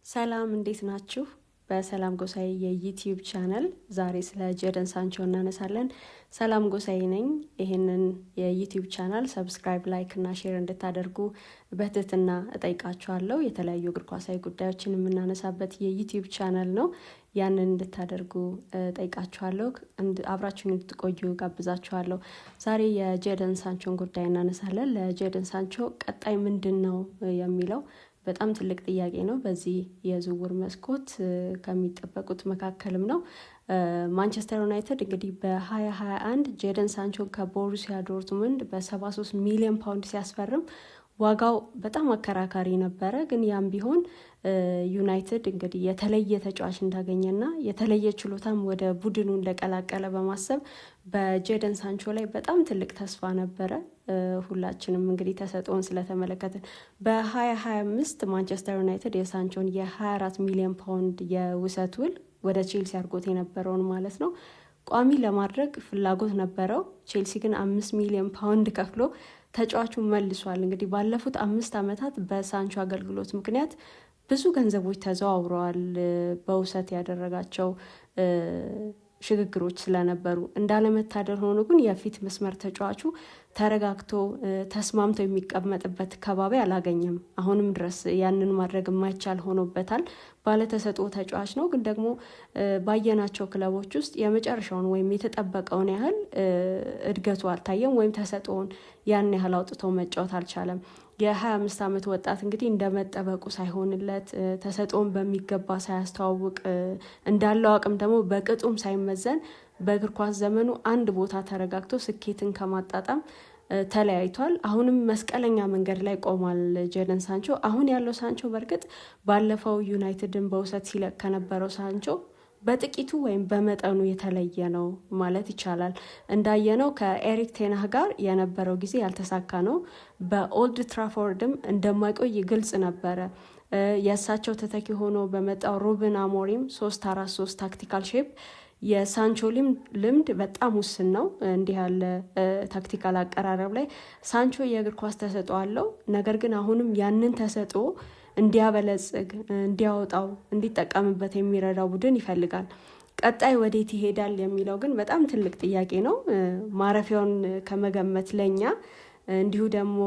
ሰላም እንዴት ናችሁ? በሰላም ጎሳዬ የዩቲዩብ ቻናል ዛሬ ስለ ጄደን ሳንቾ እናነሳለን። ሰላም ጎሳዬ ነኝ። ይህንን የዩቲዩብ ቻናል ሰብስክራይብ፣ ላይክ እና ሼር እንድታደርጉ በትህትና እጠይቃችኋለሁ። የተለያዩ እግር ኳሳዊ ጉዳዮችን የምናነሳበት የዩቲዩብ ቻናል ነው። ያንን እንድታደርጉ እጠይቃችኋለሁ። አብራችሁን እንድትቆዩ ጋብዛችኋለሁ። ዛሬ የጄደን ሳንቾን ጉዳይ እናነሳለን። ለጄደን ሳንቾ ቀጣይ ምንድን ነው የሚለው በጣም ትልቅ ጥያቄ ነው። በዚህ የዝውውር መስኮት ከሚጠበቁት መካከልም ነው። ማንቸስተር ዩናይትድ እንግዲህ በ2021 ጄደን ሳንቾን ከቦሩሲያ ዶርትሙንድ በ73 ሚሊዮን ፓውንድ ሲያስፈርም ዋጋው በጣም አከራካሪ ነበረ። ግን ያም ቢሆን ዩናይትድ እንግዲህ የተለየ ተጫዋች እንዳገኘና የተለየ ችሎታም ወደ ቡድኑ እንደቀላቀለ በማሰብ በጄደን ሳንቾ ላይ በጣም ትልቅ ተስፋ ነበረ። ሁላችንም እንግዲህ ተሰጥኦን ስለተመለከትን በ2025 ማንቸስተር ዩናይትድ የሳንቾን የ24 ሚሊዮን ፓውንድ የውሰት ውል ወደ ቼልሲ አድርጎት የነበረውን ማለት ነው ቋሚ ለማድረግ ፍላጎት ነበረው። ቼልሲ ግን 5 ሚሊዮን ፓውንድ ከፍሎ ተጫዋቹን መልሷል። እንግዲህ ባለፉት 5 ዓመታት በሳንቾ አገልግሎት ምክንያት ብዙ ገንዘቦች ተዘዋውረዋል። በውሰት ያደረጋቸው ሽግግሮች ስለነበሩ እንዳለመታደል ሆኖ ግን የፊት መስመር ተጫዋቹ ተረጋግቶ ተስማምቶ የሚቀመጥበት ከባቢ አላገኘም። አሁንም ድረስ ያንን ማድረግ የማይቻል ሆኖበታል። ባለተሰጥኦ ተጫዋች ነው፣ ግን ደግሞ ባየናቸው ክለቦች ውስጥ የመጨረሻውን ወይም የተጠበቀውን ያህል እድገቱ አልታየም፣ ወይም ተሰጥኦውን ያን ያህል አውጥቶ መጫወት አልቻለም። የ25 ዓመት ወጣት እንግዲህ እንደመጠበቁ ሳይሆንለት ተሰጥኦን በሚገባ ሳያስተዋውቅ እንዳለው አቅም ደግሞ በቅጡም ሳይመዘን በእግር ኳስ ዘመኑ አንድ ቦታ ተረጋግቶ ስኬትን ከማጣጣም ተለያይቷል። አሁንም መስቀለኛ መንገድ ላይ ቆሟል ጄደን ሳንቾ። አሁን ያለው ሳንቾ በእርግጥ ባለፈው ዩናይትድን በውሰት ሲለቅ ከነበረው ሳንቾ በጥቂቱ ወይም በመጠኑ የተለየ ነው ማለት ይቻላል። እንዳየነው ከኤሪክ ቴናህ ጋር የነበረው ጊዜ ያልተሳካ ነው። በኦልድ ትራፎርድም እንደማይቆይ ግልጽ ነበረ። የእሳቸው ተተኪ ሆኖ በመጣው ሩበን አሞሪም 3-4-3 ታክቲካል ሼፕ የሳንቾ ልምድ በጣም ውስን ነው። እንዲህ ያለ ታክቲካል አቀራረብ ላይ ሳንቾ የእግር ኳስ ተሰጥኦ አለው። ነገር ግን አሁንም ያንን ተሰጥኦ እንዲያበለጽግ፣ እንዲያወጣው፣ እንዲጠቀምበት የሚረዳው ቡድን ይፈልጋል። ቀጣይ ወዴት ይሄዳል የሚለው ግን በጣም ትልቅ ጥያቄ ነው። ማረፊያውን ከመገመት ለኛ እንዲሁ ደግሞ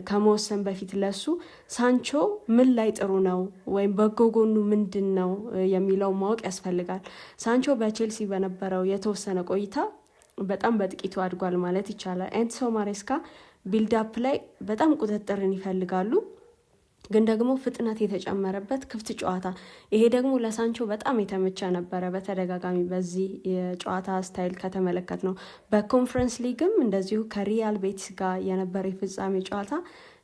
ከመወሰን በፊት ለሱ ሳንቾ ምን ላይ ጥሩ ነው ወይም በጎ ጎኑ ምንድን ነው የሚለው ማወቅ ያስፈልጋል። ሳንቾ በቼልሲ በነበረው የተወሰነ ቆይታ በጣም በጥቂቱ አድጓል ማለት ይቻላል። ኤንዞ ማሬስካ ቢልዳፕ ላይ በጣም ቁጥጥርን ይፈልጋሉ፣ ግን ደግሞ ፍጥነት የተጨመረበት ክፍት ጨዋታ። ይሄ ደግሞ ለሳንቾ በጣም የተመቸ ነበረ። በተደጋጋሚ በዚህ የጨዋታ ስታይል ከተመለከት ነው። በኮንፈረንስ ሊግም እንደዚሁ ከሪያል ቤቲስ ጋር የነበረ የፍጻሜ ጨዋታ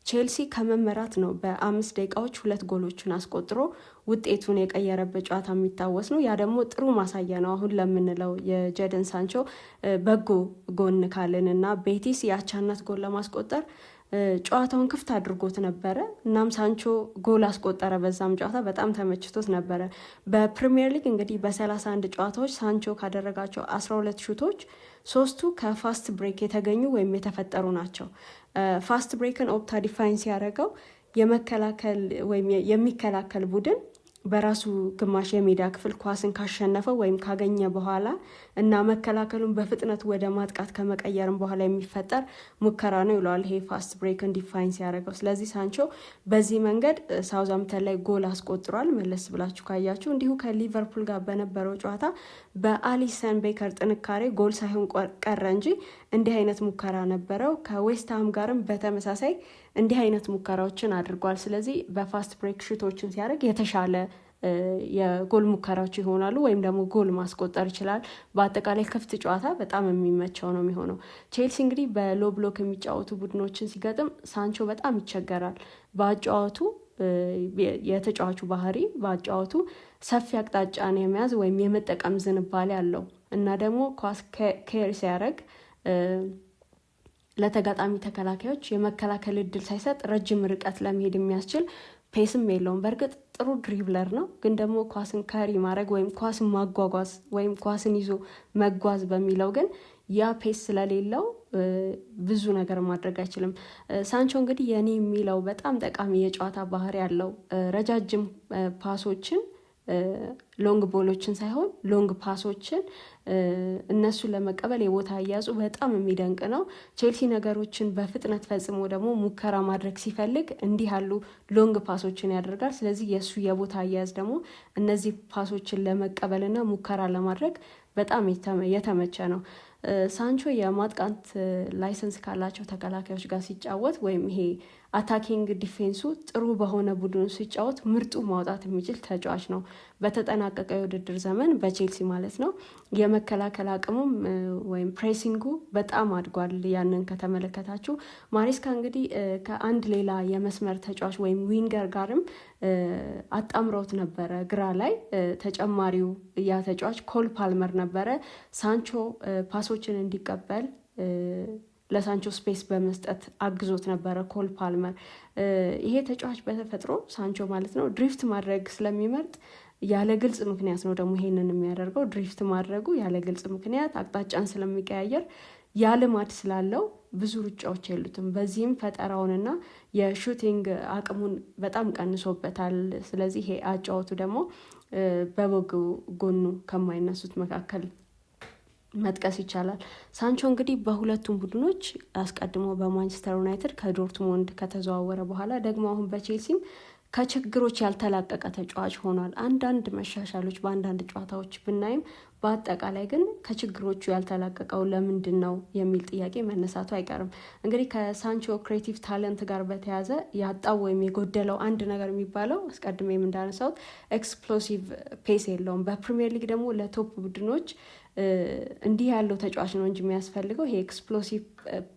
ቼልሲ ከመመራት ነው በ5 ደቂቃዎች 2 ጎሎችን አስቆጥሮ ውጤቱን የቀየረበት ጨዋታ የሚታወስ ነው። ያ ደግሞ ጥሩ ማሳያ ነው አሁን ለምንለው የጄደን ሳንቾ በጎ ጎን ካልን እና ቤቲስ የአቻነት ጎል ለማስቆጠር ጨዋታውን ክፍት አድርጎት ነበረ። እናም ሳንቾ ጎል አስቆጠረ። በዛም ጨዋታ በጣም ተመችቶት ነበረ። በፕሪሚየር ሊግ እንግዲህ በ31 ጨዋታዎች ሳንቾ ካደረጋቸው 12 ሹቶች 3ቱ ከፋስት ብሬክ የተገኙ ወይም የተፈጠሩ ናቸው። ፋስት ብሬክን ኦፕታ ዲፋይን ሲያደርገው የመከላከል ወይም የሚከላከል ቡድን በራሱ ግማሽ የሜዳ ክፍል ኳስን ካሸነፈው ወይም ካገኘ በኋላ እና መከላከሉን በፍጥነት ወደ ማጥቃት ከመቀየርም በኋላ የሚፈጠር ሙከራ ነው ይለዋል። ይሄ ፋስት ብሬክን ዲፋይን ሲያደርገው። ስለዚህ ሳንቾ በዚህ መንገድ ሳውዛምፕተን ላይ ጎል አስቆጥሯል። መለስ ብላችሁ ካያችሁ እንዲሁ ከሊቨርፑል ጋር በነበረው ጨዋታ በአሊሰን ቤከር ጥንካሬ ጎል ሳይሆን ቀረ እንጂ እንዲህ አይነት ሙከራ ነበረው። ከዌስትሃም ጋርም በተመሳሳይ እንዲህ አይነት ሙከራዎችን አድርጓል። ስለዚህ በፋስት ብሬክ ሽቶችን ሲያደርግ የተሻለ የጎል ሙከራዎች ይሆናሉ፣ ወይም ደግሞ ጎል ማስቆጠር ይችላል። በአጠቃላይ ክፍት ጨዋታ በጣም የሚመቸው ነው የሚሆነው። ቼልሲ እንግዲህ በሎ ብሎክ የሚጫወቱ ቡድኖችን ሲገጥም ሳንቾ በጣም ይቸገራል። በአጫዋቱ የተጫዋቹ ባህሪ በአጫዋቱ ሰፊ አቅጣጫን የመያዝ ወይም የመጠቀም ዝንባሌ አለው እና ደግሞ ኳስ ኬር ሲያደርግ ለተጋጣሚ ተከላካዮች የመከላከል እድል ሳይሰጥ ረጅም ርቀት ለመሄድ የሚያስችል ፔስም የለውም። በእርግጥ ጥሩ ድሪብለር ነው፣ ግን ደግሞ ኳስን ካሪ ማድረግ ወይም ኳስን ማጓጓዝ ወይም ኳስን ይዞ መጓዝ በሚለው ግን ያ ፔስ ስለሌለው ብዙ ነገር ማድረግ አይችልም። ሳንቾ እንግዲህ የኔ የሚለው በጣም ጠቃሚ የጨዋታ ባህሪ ያለው ረጃጅም ፓሶችን ሎንግ ቦሎችን ሳይሆን ሎንግ ፓሶችን እነሱን ለመቀበል የቦታ አያያዙ በጣም የሚደንቅ ነው። ቼልሲ ነገሮችን በፍጥነት ፈጽሞ ደግሞ ሙከራ ማድረግ ሲፈልግ እንዲህ ያሉ ሎንግ ፓሶችን ያደርጋል። ስለዚህ የእሱ የቦታ አያያዝ ደግሞ እነዚህ ፓሶችን ለመቀበልና ሙከራ ለማድረግ በጣም የተመቸ ነው። ሳንቾ የማጥቃት ላይሰንስ ካላቸው ተከላካዮች ጋር ሲጫወት ወይም ይሄ አታኪንግ ዲፌንሱ ጥሩ በሆነ ቡድን ሲጫወት ምርጡ ማውጣት የሚችል ተጫዋች ነው። በተጠናቀቀ የውድድር ዘመን በቼልሲ ማለት ነው። የመከላከል አቅሙም ወይም ፕሬሲንጉ በጣም አድጓል። ያንን ከተመለከታችሁ ማሬስካ እንግዲህ ከአንድ ሌላ የመስመር ተጫዋች ወይም ዊንገር ጋርም አጣምረውት ነበረ ግራ ላይ። ተጨማሪው ያ ተጫዋች ኮል ፓልመር ነበረ። ሳንቾ ፓሶችን እንዲቀበል ለሳንቾ ስፔስ በመስጠት አግዞት ነበረ ኮል ፓልመር። ይሄ ተጫዋች በተፈጥሮ ሳንቾ ማለት ነው ድሪፍት ማድረግ ስለሚመርጥ ያለ ግልጽ ምክንያት ነው ደግሞ ይሄንን የሚያደርገው። ድሪፍት ማድረጉ ያለ ግልጽ ምክንያት አቅጣጫን ስለሚቀያየር ያልማድ ስላለው ብዙ ሩጫዎች የሉትም። በዚህም ፈጠራውንና የሹቲንግ አቅሙን በጣም ቀንሶበታል። ስለዚህ ይሄ አጫወቱ ደግሞ በበጎ ጎኑ ከማይነሱት መካከል መጥቀስ ይቻላል። ሳንቾ እንግዲህ በሁለቱም ቡድኖች አስቀድሞ በማንቸስተር ዩናይትድ ከዶርትሙንድ ከተዘዋወረ በኋላ ደግሞ አሁን በቼልሲም ከችግሮች ያልተላቀቀ ተጫዋች ሆኗል። አንዳንድ መሻሻሎች በአንዳንድ ጨዋታዎች ብናይም በአጠቃላይ ግን ከችግሮቹ ያልተላቀቀው ለምንድን ነው የሚል ጥያቄ መነሳቱ አይቀርም። እንግዲህ ከሳንቾ ክሬቲቭ ታለንት ጋር በተያያዘ ያጣው ወይም የጎደለው አንድ ነገር የሚባለው አስቀድሜም እንዳነሳሁት ኤክስፕሎሲቭ ፔስ የለውም። በፕሪሚየር ሊግ ደግሞ ለቶፕ ቡድኖች እንዲህ ያለው ተጫዋች ነው እንጂ የሚያስፈልገው ይሄ ኤክስፕሎሲቭ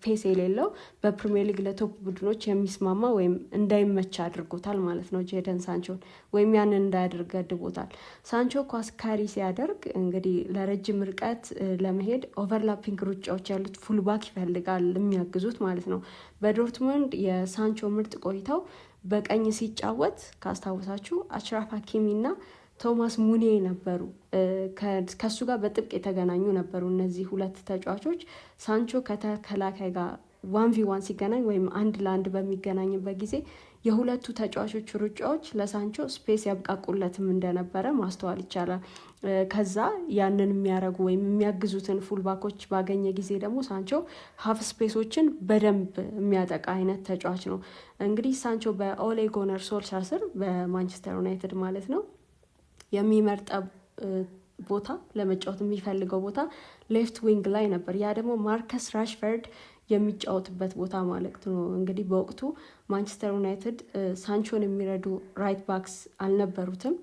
ፔስ የሌለው በፕሪሚየር ሊግ ለቶፕ ቡድኖች የሚስማማ ወይም እንዳይመቻ አድርጎታል ማለት ነው ጄደን ሳንቾን፣ ወይም ያንን እንዳያደርግ ገድቦታል። ሳንቾ ኳስ ካሪ ሲያደርግ እንግዲህ ለረጅም ርቀት ለመሄድ ኦቨርላፒንግ ሩጫዎች ያሉት ፉልባክ ይፈልጋል የሚያግዙት ማለት ነው። በዶርትሙንድ የሳንቾ ምርጥ ቆይታው በቀኝ ሲጫወት ካስታወሳችሁ አሽራፍ ሀኪሚ እና ቶማስ ሙኔ ነበሩ። ከሱ ጋር በጥብቅ የተገናኙ ነበሩ እነዚህ ሁለት ተጫዋቾች። ሳንቾ ከተከላካይ ጋር 1v1 ሲገናኝ ወይም 1-1 በሚገናኝበት ጊዜ የሁለቱ ተጫዋቾች ሩጫዎች ለሳንቾ ስፔስ ያብቃቁለትም እንደነበረ ማስተዋል ይቻላል። ከዛ ያንን የሚያደርጉ ወይም የሚያግዙትን ፉልባኮች ባገኘ ጊዜ ደግሞ ሳንቾ ሀፍ ስፔሶችን በደንብ የሚያጠቃ አይነት ተጫዋች ነው። እንግዲህ ሳንቾ በኦሌ ጉናር ሶልሻር ስር በማንቸስተር ዩናይትድ ማለት ነው የሚመርጠው ቦታ ለመጫወት የሚፈልገው ቦታ ሌፍት ዊንግ ላይ ነበር። ያ ደግሞ ማርከስ ራሽፈርድ የሚጫወትበት ቦታ ማለት ነው። እንግዲህ በወቅቱ ማንቸስተር ዩናይትድ ሳንቾን የሚረዱ ራይት ባክስ አልነበሩትም።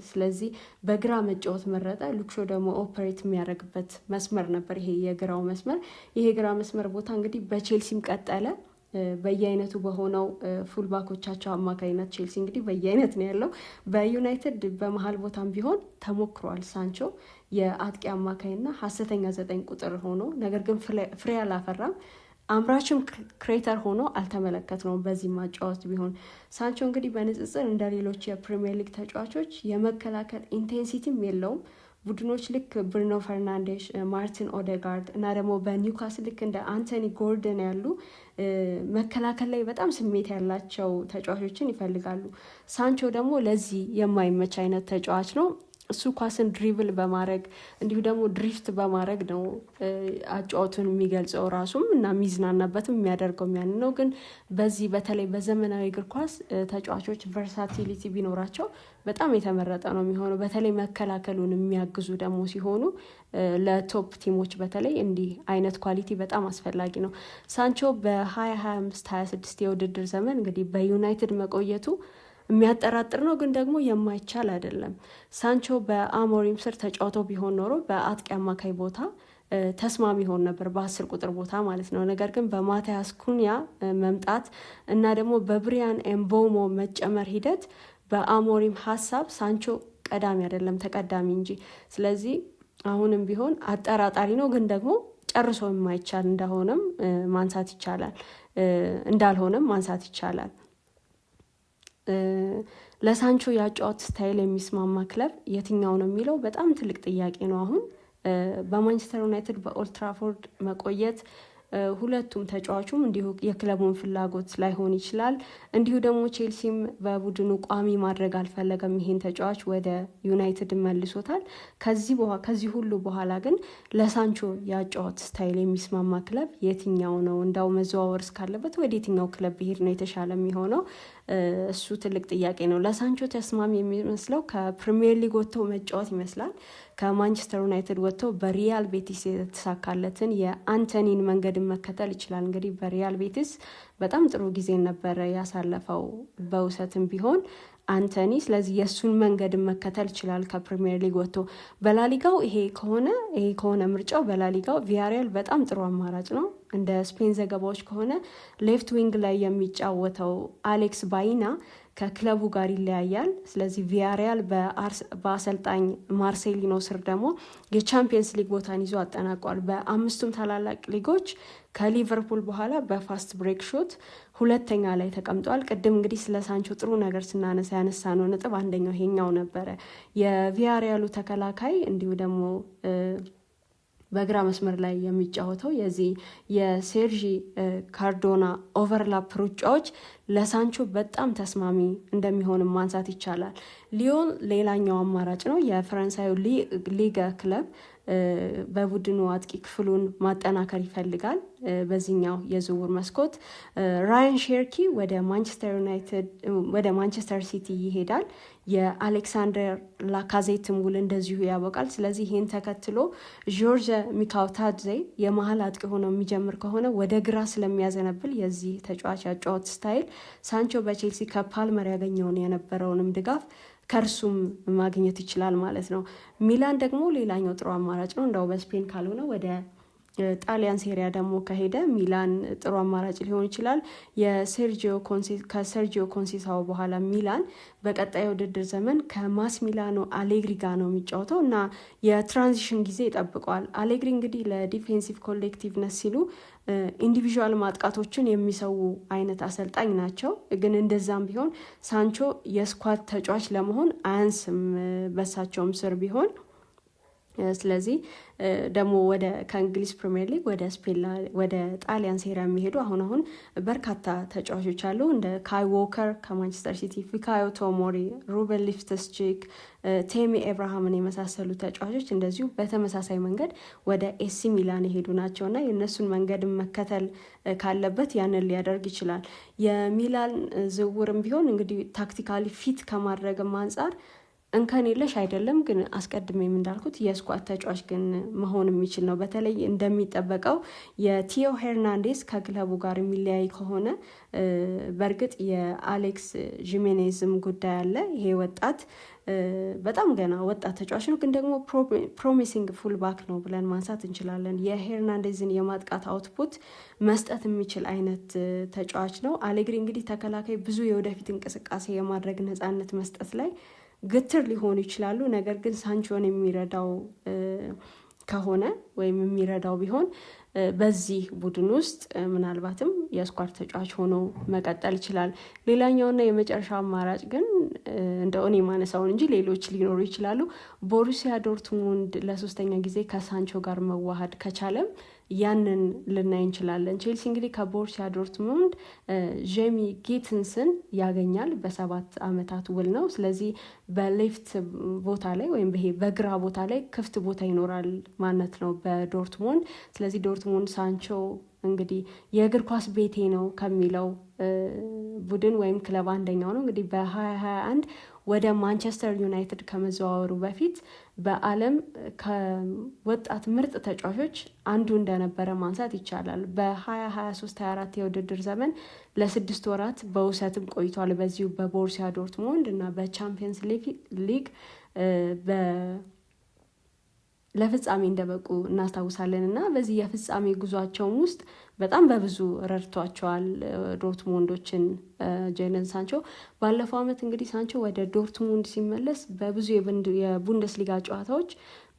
ስለዚህ በግራ መጫወት መረጠ። ሉክሾ ደግሞ ኦፐሬት የሚያደርግበት መስመር ነበር ይሄ የግራው መስመር። ይሄ የግራ መስመር ቦታ እንግዲህ በቼልሲም ቀጠለ። በየአይነቱ በሆነው ፉልባኮቻቸው አማካኝነት ቼልሲ እንግዲህ በየአይነት ነው ያለው። በዩናይትድ በመሀል ቦታም ቢሆን ተሞክሯል ሳንቾ የአጥቂ አማካይና ሀሰተኛ 9 ቁጥር ሆኖ፣ ነገር ግን ፍሬ አላፈራም። አምራችም ክሬተር ሆኖ አልተመለከትነውም። በዚህ ማጫወት ቢሆን ሳንቾ እንግዲህ በንጽጽር እንደ ሌሎች የፕሪሚየር ሊግ ተጫዋቾች የመከላከል ኢንቴንሲቲም የለውም። ቡድኖች ልክ ብሩኖ ፈርናንዴሽ፣ ማርቲን ኦዴጋርድ እና ደግሞ በኒውካስል ልክ እንደ አንቶኒ ጎርደን ያሉ መከላከል ላይ በጣም ስሜት ያላቸው ተጫዋቾችን ይፈልጋሉ። ሳንቾ ደግሞ ለዚህ የማይመች አይነት ተጫዋች ነው። እሱ ኳስን ድሪብል በማድረግ እንዲሁ ደግሞ ድሪፍት በማድረግ ነው አጫወቱን የሚገልጸው ራሱም እና የሚዝናናበትም የሚያደርገው ያን ነው። ግን በዚህ በተለይ በዘመናዊ እግር ኳስ ተጫዋቾች ቨርሳቲሊቲ ቢኖራቸው በጣም የተመረጠ ነው የሚሆነው። በተለይ መከላከሉን የሚያግዙ ደግሞ ሲሆኑ ለቶፕ ቲሞች በተለይ እንዲህ አይነት ኳሊቲ በጣም አስፈላጊ ነው። ሳንቾ በ2025-26 የውድድር ዘመን እንግዲህ በዩናይትድ መቆየቱ የሚያጠራጥር ነው፣ ግን ደግሞ የማይቻል አይደለም። ሳንቾ በአሞሪም ስር ተጫውቶ ቢሆን ኖሮ በአጥቂ አማካይ ቦታ ተስማሚ ሆን ነበር፣ በ10 ቁጥር ቦታ ማለት ነው። ነገር ግን በማቲያስ ኩኒያ መምጣት እና ደግሞ በብሪያን ኤምቦሞ መጨመር ሂደት በአሞሪም ሀሳብ ሳንቾ ቀዳሚ አይደለም ተቀዳሚ እንጂ። ስለዚህ አሁንም ቢሆን አጠራጣሪ ነው፣ ግን ደግሞ ጨርሶ የማይቻል እንዳልሆነም ማንሳት ይቻላል። ለሳንቾ ያጫወት ስታይል የሚስማማ ክለብ የትኛው ነው የሚለው በጣም ትልቅ ጥያቄ ነው። አሁን በማንቸስተር ዩናይትድ በኦልድ ትራፎርድ መቆየት ሁለቱም ተጫዋቹም እንዲሁ የክለቡን ፍላጎት ላይሆን ይችላል። እንዲሁ ደግሞ ቼልሲም በቡድኑ ቋሚ ማድረግ አልፈለገም። ይሄን ተጫዋች ወደ ዩናይትድ መልሶታል። ከዚህ ሁሉ በኋላ ግን ለሳንቾ ያጫወት ስታይል የሚስማማ ክለብ የትኛው ነው? እንዳው መዘዋወር እስካለበት ወደ የትኛው ክለብ ብሄድ ነው የተሻለ የሚሆነው? እሱ ትልቅ ጥያቄ ነው። ለሳንቾ ተስማሚ የሚመስለው ከፕሪሚየር ሊግ ወጥቶ መጫወት ይመስላል። ከማንቸስተር ዩናይትድ ወጥቶ በሪያል ቤቲስ የተሳካለትን የአንቶኒን መንገድን መከተል ይችላል። እንግዲህ በሪያል ቤቲስ በጣም ጥሩ ጊዜ ነበረ ያሳለፈው በውሰትም ቢሆን አንቶኒ። ስለዚህ የእሱን መንገድን መከተል ይችላል ከፕሪሚየር ሊግ ወጥቶ። በላሊጋው ይሄ ከሆነ ምርጫው በላሊጋው ቪያሪያል በጣም ጥሩ አማራጭ ነው። እንደ ስፔን ዘገባዎች ከሆነ ሌፍት ዊንግ ላይ የሚጫወተው አሌክስ ባይና ከክለቡ ጋር ይለያያል። ስለዚህ ቪያሪያል በአሰልጣኝ ማርሴሊኖ ስር ደግሞ የቻምፒየንስ ሊግ ቦታን ይዞ አጠናቋል። በአምስቱም ታላላቅ ሊጎች ከሊቨርፑል በኋላ በፋስት ብሬክ ሾት ሁለተኛ ላይ ተቀምጧል። ቅድም እንግዲህ ስለ ሳንቾ ጥሩ ነገር ስናነሳ ያነሳ ነው ነጥብ አንደኛው ይሄኛው ነበረ። የቪያሪያሉ ተከላካይ እንዲሁ ደግሞ በግራ መስመር ላይ የሚጫወተው የዚህ የሴርጂ ካርዶና ኦቨርላፕ ሩጫዎች ለሳንቾ በጣም ተስማሚ እንደሚሆንም ማንሳት ይቻላል። ሊዮን ሌላኛው አማራጭ ነው። የፈረንሳዩ ሊግ ክለብ በቡድኑ አጥቂ ክፍሉን ማጠናከር ይፈልጋል። በዚህኛው የዝውውር መስኮት ራያን ሼርኪ ወደ ማንቸስተር ሲቲ ይሄዳል። የአሌክሳንደር ላካዜትም ውል እንደዚሁ ያበቃል። ስለዚህ ይህን ተከትሎ ጆርጅ ሚካውታድዜ የመሀል አጥቂ ሆኖ የሚጀምር ከሆነ ወደ ግራ ስለሚያዘነብል የዚህ ተጫዋች ያጫወት ስታይል ሳንቾ በቼልሲ ከፓልመር ያገኘውን የነበረውንም ድጋፍ ከእርሱም ማግኘት ይችላል ማለት ነው። ሚላን ደግሞ ሌላኛው ጥሩ አማራጭ ነው። እንደው በስፔን ካልሆነ ወደ ጣሊያን ሴሪያ ደግሞ ከሄደ ሚላን ጥሩ አማራጭ ሊሆን ይችላል። ከሰርጂዮ ኮንሴሳው በኋላ ሚላን በቀጣይ ውድድር ዘመን ከማስ ሚላኖ አሌግሪ ጋር ነው የሚጫወተው እና የትራንዚሽን ጊዜ ይጠብቀዋል። አሌግሪ እንግዲህ ለዲፌንሲቭ ኮሌክቲቭነስ ሲሉ ኢንዲቪዥዋል ማጥቃቶችን የሚሰው አይነት አሰልጣኝ ናቸው። ግን እንደዛም ቢሆን ሳንቾ የስኳድ ተጫዋች ለመሆን አያንስም በሳቸውም ስር ቢሆን። ስለዚህ ደግሞ ከእንግሊዝ ፕሪሚየር ሊግ ወደ ጣሊያን ሴሪያ የሚሄዱ አሁን በርካታ ተጫዋቾች አሉ። እንደ ካይ ዎከር ከማንቸስተር ሲቲ፣ ፊካዮ ቶሞሪ፣ ሩበን ሊፍተስቺክ፣ ቴሚ ኤብራሃምን የመሳሰሉ ተጫዋቾች እንደዚሁ በተመሳሳይ መንገድ ወደ ኤሲ ሚላን የሄዱ ናቸው እና የእነሱን መንገድ መከተል ካለበት ያንን ሊያደርግ ይችላል። የሚላን ዝውውርም ቢሆን እንግዲህ ታክቲካሊ ፊት ከማድረግም አንጻር እንከን የለሽ አይደለም። ግን አስቀድሜም እንዳልኩት የስኳድ ተጫዋች ግን መሆን የሚችል ነው። በተለይ እንደሚጠበቀው የቲዮ ሄርናንዴስ ከክለቡ ጋር የሚለያይ ከሆነ በእርግጥ የአሌክስ ጂሜኔዝም ጉዳይ አለ። ይሄ ወጣት በጣም ገና ወጣት ተጫዋች ነው፣ ግን ደግሞ ፕሮሚሲንግ ፉልባክ ነው ብለን ማንሳት እንችላለን። የሄርናንዴዝን የማጥቃት አውትፑት መስጠት የሚችል አይነት ተጫዋች ነው። አሌግሪ እንግዲህ ተከላካይ ብዙ የወደፊት እንቅስቃሴ የማድረግ ነፃነት መስጠት ላይ ግትር ሊሆኑ ይችላሉ። ነገር ግን ሳንቾን የሚረዳው ከሆነ ወይም የሚረዳው ቢሆን በዚህ ቡድን ውስጥ ምናልባትም የስኳድ ተጫዋች ሆኖ መቀጠል ይችላል። ሌላኛውና የመጨረሻው አማራጭ ግን እንደ እኔ ማነሳውን እንጂ ሌሎች ሊኖሩ ይችላሉ። ቦሩሲያ ዶርትሙንድ ለሶስተኛ ጊዜ ከሳንቾ ጋር መዋሃድ ከቻለም ያንን ልናይ እንችላለን። ቼልሲ እንግዲህ ከቦሩሲያ ዶርትሙንድ ጄሚ ጊትንስን ያገኛል። በ7 ዓመታት ውል ነው። ስለዚህ በሌፍት ቦታ ላይ ወይም በግራ ቦታ ላይ ክፍት ቦታ ይኖራል ማለት ነው በዶርትሙንድ። ስለዚህ ዶርትሙንድ ሳንቾ እንግዲህ የእግር ኳስ ቤቴ ነው ከሚለው ቡድን ወይም ክለብ አንደኛው ነው። እንግዲህ በ2021 ወደ ማንቸስተር ዩናይትድ ከመዘዋወሩ በፊት በዓለም ከወጣት ምርጥ ተጫዋቾች አንዱ እንደነበረ ማንሳት ይቻላል። በ2023/24 የውድድር ዘመን ለ6 ወራት በውሰትም ቆይቷል በዚሁ በቦሩሲያ ዶርትሙንድ እና በቻምፒየንስ ሊግ ለፍጻሜ እንደበቁ እናስታውሳለን እና በዚህ የፍጻሜ ጉዟቸውም ውስጥ በጣም በብዙ ረድቷቸዋል ዶርትሙንዶችን ጄደን ሳንቾ። ባለፈው ዓመት እንግዲህ ሳንቾ ወደ ዶርትሙንድ ሲመለስ በብዙ የቡንደስሊጋ ጨዋታዎች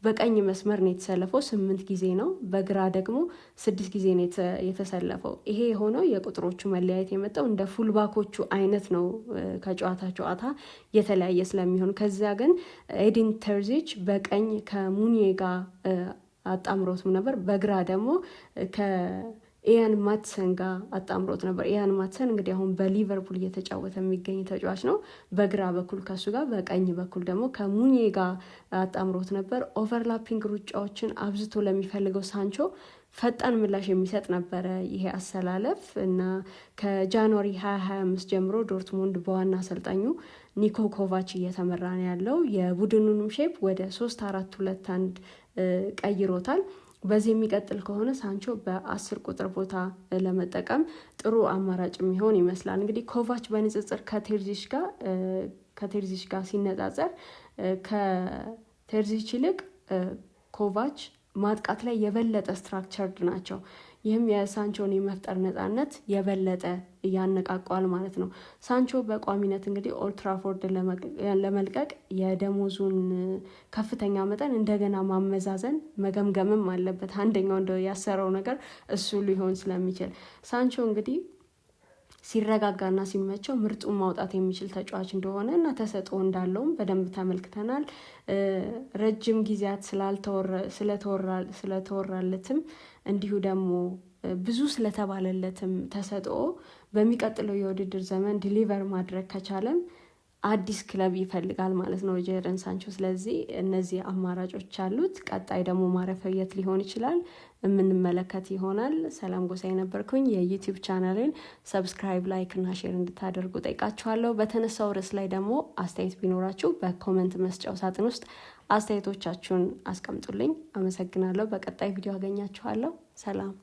በቀኝ መስመር ነው የተሰለፈው፣ 8 ጊዜ ነው። በግራ ደግሞ 6 ጊዜ ነው የተሰለፈው። ይሄ የሆነው የቁጥሮቹ መለያየት የመጣው እንደ ፉልባኮቹ አይነት ነው፣ ከጨዋታ የተለያየ ስለሚሆን። ከዚያ ግን ኤዲን ተርዚች በቀኝ ከሙኒዬ ጋር አጣምሮትም ነበር። በግራ ደግሞ ኢያን ማትሰን ጋር አጣምሮት ነበር። ኢያን ማትሰን እንግዲህ አሁን በሊቨርፑል እየተጫወተ የሚገኝ ተጫዋች ነው። በግራ በኩል ከሱ ጋር፣ በቀኝ በኩል ደግሞ ከሙኜ ጋር አጣምሮት ነበር። ኦቨርላፒንግ ሩጫዎችን አብዝቶ ለሚፈልገው ሳንቾ ፈጣን ምላሽ የሚሰጥ ነበረ ይሄ አሰላለፍ እና ከጃንዋሪ 2025 ጀምሮ ዶርትሙንድ በዋና አሰልጣኙ ኒኮ ኮቫች እየተመራ ነው ያለው። የቡድኑንም ሼፕ ወደ 3-4-2-1 ቀይሮታል። በዚህ የሚቀጥል ከሆነ ሳንቾ በ10 ቁጥር ቦታ ለመጠቀም ጥሩ አማራጭ የሚሆን ይመስላል። እንግዲህ ኮቫች በንጽጽር ከቴርዚሽ ጋር ሲነጻጸር ከቴርዚሽ ይልቅ ኮቫች ማጥቃት ላይ የበለጠ ስትራክቸርድ ናቸው። ይህም የሳንቾን የመፍጠር ነጻነት የበለጠ እያነቃቋል ማለት ነው። ሳንቾ በቋሚነት እንግዲህ ኦልትራፎርድ ለመልቀቅ የደሞዙን ከፍተኛ መጠን እንደገና ማመዛዘን መገምገምም አለበት። አንደኛው እንደ ያሰረው ነገር እሱ ሊሆን ስለሚችል ሳንቾ እንግዲህ ሲረጋጋና ሲመቸው ምርጡን ማውጣት የሚችል ተጫዋች እንደሆነ እና ተሰጥኦ እንዳለውም በደንብ ተመልክተናል። ረጅም ጊዜያት ስለተወራለትም እንዲሁ ደግሞ ብዙ ስለተባለለትም ተሰጥኦ በሚቀጥለው የውድድር ዘመን ዲሊቨር ማድረግ ከቻለም አዲስ ክለብ ይፈልጋል ማለት ነው ጄደን ሳንቾ። ስለዚህ እነዚህ አማራጮች አሉት። ቀጣይ ደግሞ ማረፊያው የት ሊሆን ይችላል የምንመለከት ይሆናል። ሰላም ጎሳዬ ነበርኩኝ። የዩቲዩብ ቻናሌን ሰብስክራይብ፣ ላይክ እና ሼር እንድታደርጉ ጠይቃችኋለሁ። በተነሳው ርዕስ ላይ ደግሞ አስተያየት ቢኖራችሁ በኮመንት መስጫው ሳጥን ውስጥ አስተያየቶቻችሁን አስቀምጡልኝ። አመሰግናለሁ። በቀጣይ ቪዲዮ አገኛችኋለሁ። ሰላም።